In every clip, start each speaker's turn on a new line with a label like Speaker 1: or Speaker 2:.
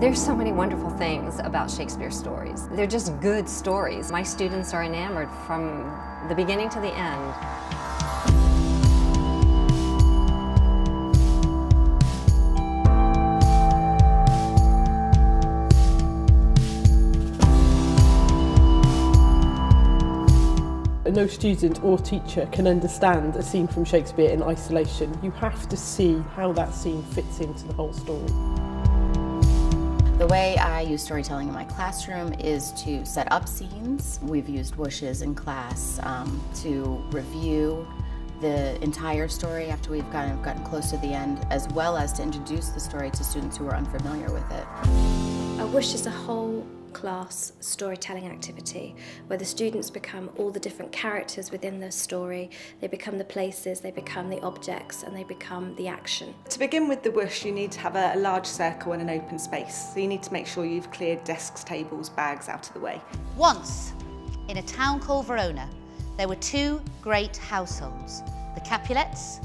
Speaker 1: There's so many wonderful things about Shakespeare stories. They're just good stories. My students are enamored from the beginning to the end.
Speaker 2: No student or teacher can understand a scene from Shakespeare in isolation. You have to see how that scene fits into the whole story.
Speaker 3: The way I use storytelling in my classroom is to set up scenes. We've used whooshes in class to review the entire story after we've gotten close to the end, as well as to introduce the story to students who are unfamiliar with it.
Speaker 4: A whoosh is a whole class storytelling activity where the students become all the different characters within the story. They become the places, they become the objects, and they become the action.
Speaker 5: To begin with the whoosh, you need to have a large circle and an open space. So you need to make sure you've cleared desks, tables, bags out of the way.
Speaker 6: Once, in a town called Verona, there were two great households, the Capulets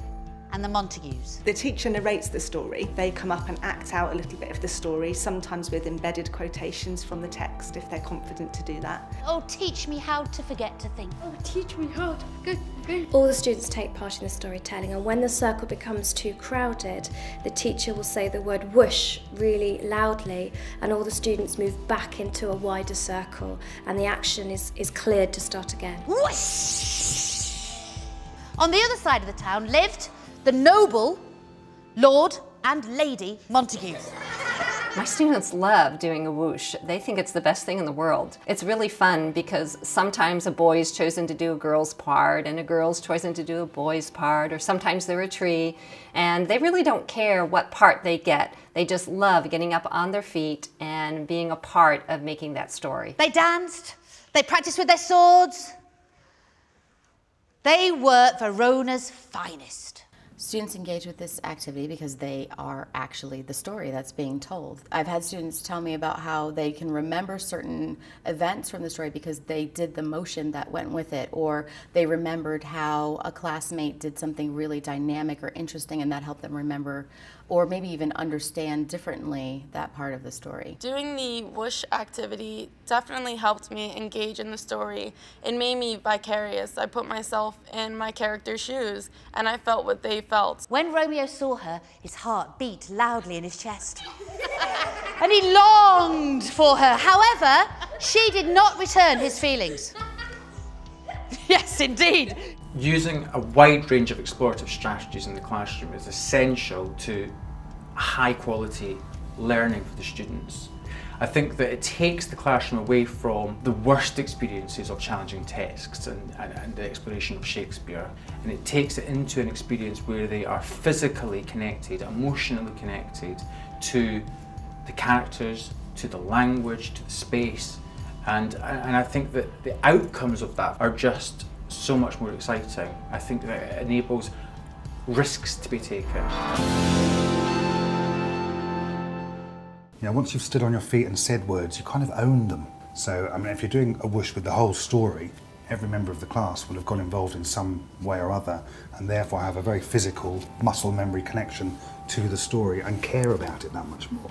Speaker 6: and the Montagues.
Speaker 5: The teacher narrates the story. They come up and act out a little bit of the story, sometimes with embedded quotations from the text, if they're confident to do that.
Speaker 6: Oh, teach me how to forget to think.
Speaker 4: Oh, teach me how to forget to think. All the students take part in the storytelling, and when the circle becomes too crowded, the teacher will say the word whoosh really loudly, and all the students move back into a wider circle, and the action is cleared to start again.
Speaker 6: Whoosh! On the other side of the town lived the noble Lord and Lady Montagues.
Speaker 1: My students love doing a whoosh. They think it's the best thing in the world. It's really fun because sometimes a boy's chosen to do a girl's part and a girl's chosen to do a boy's part, or sometimes they're a tree, and they really don't care what part they get. They just love getting up on their feet and being a part of making that story.
Speaker 6: They danced, they practiced with their swords. They were Verona's finest.
Speaker 3: Students engage with this activity because they are actually the story that's being told. I've had students tell me about how they can remember certain events from the story because they did the motion that went with it, or they remembered how a classmate did something really dynamic or interesting, and that helped them remember or maybe even understand differently that part of the story.
Speaker 7: Doing the whoosh activity definitely helped me engage in the story. It made me vicarious. I put myself in my character's shoes and I felt what they felt.
Speaker 6: When Romeo saw her, his heart beat loudly in his chest. And he longed for her. However, she did not return his feelings. Yes, indeed.
Speaker 8: Using a wide range of explorative strategies in the classroom is essential to high quality learning for the students. I think that it takes the classroom away from the worst experiences of challenging texts and the exploration of Shakespeare, and it takes it into an experience where they are physically connected, emotionally connected to the characters, to the language, to the space, and I think that the outcomes of that are just so much more exciting. I think that it enables risks to be taken.
Speaker 9: You know, once you've stood on your feet and said words, you kind of own them. So, I mean, if you're doing a whoosh with the whole story, every member of the class will have got involved in some way or other, and therefore have a very physical muscle memory connection to the story and care about it that much more.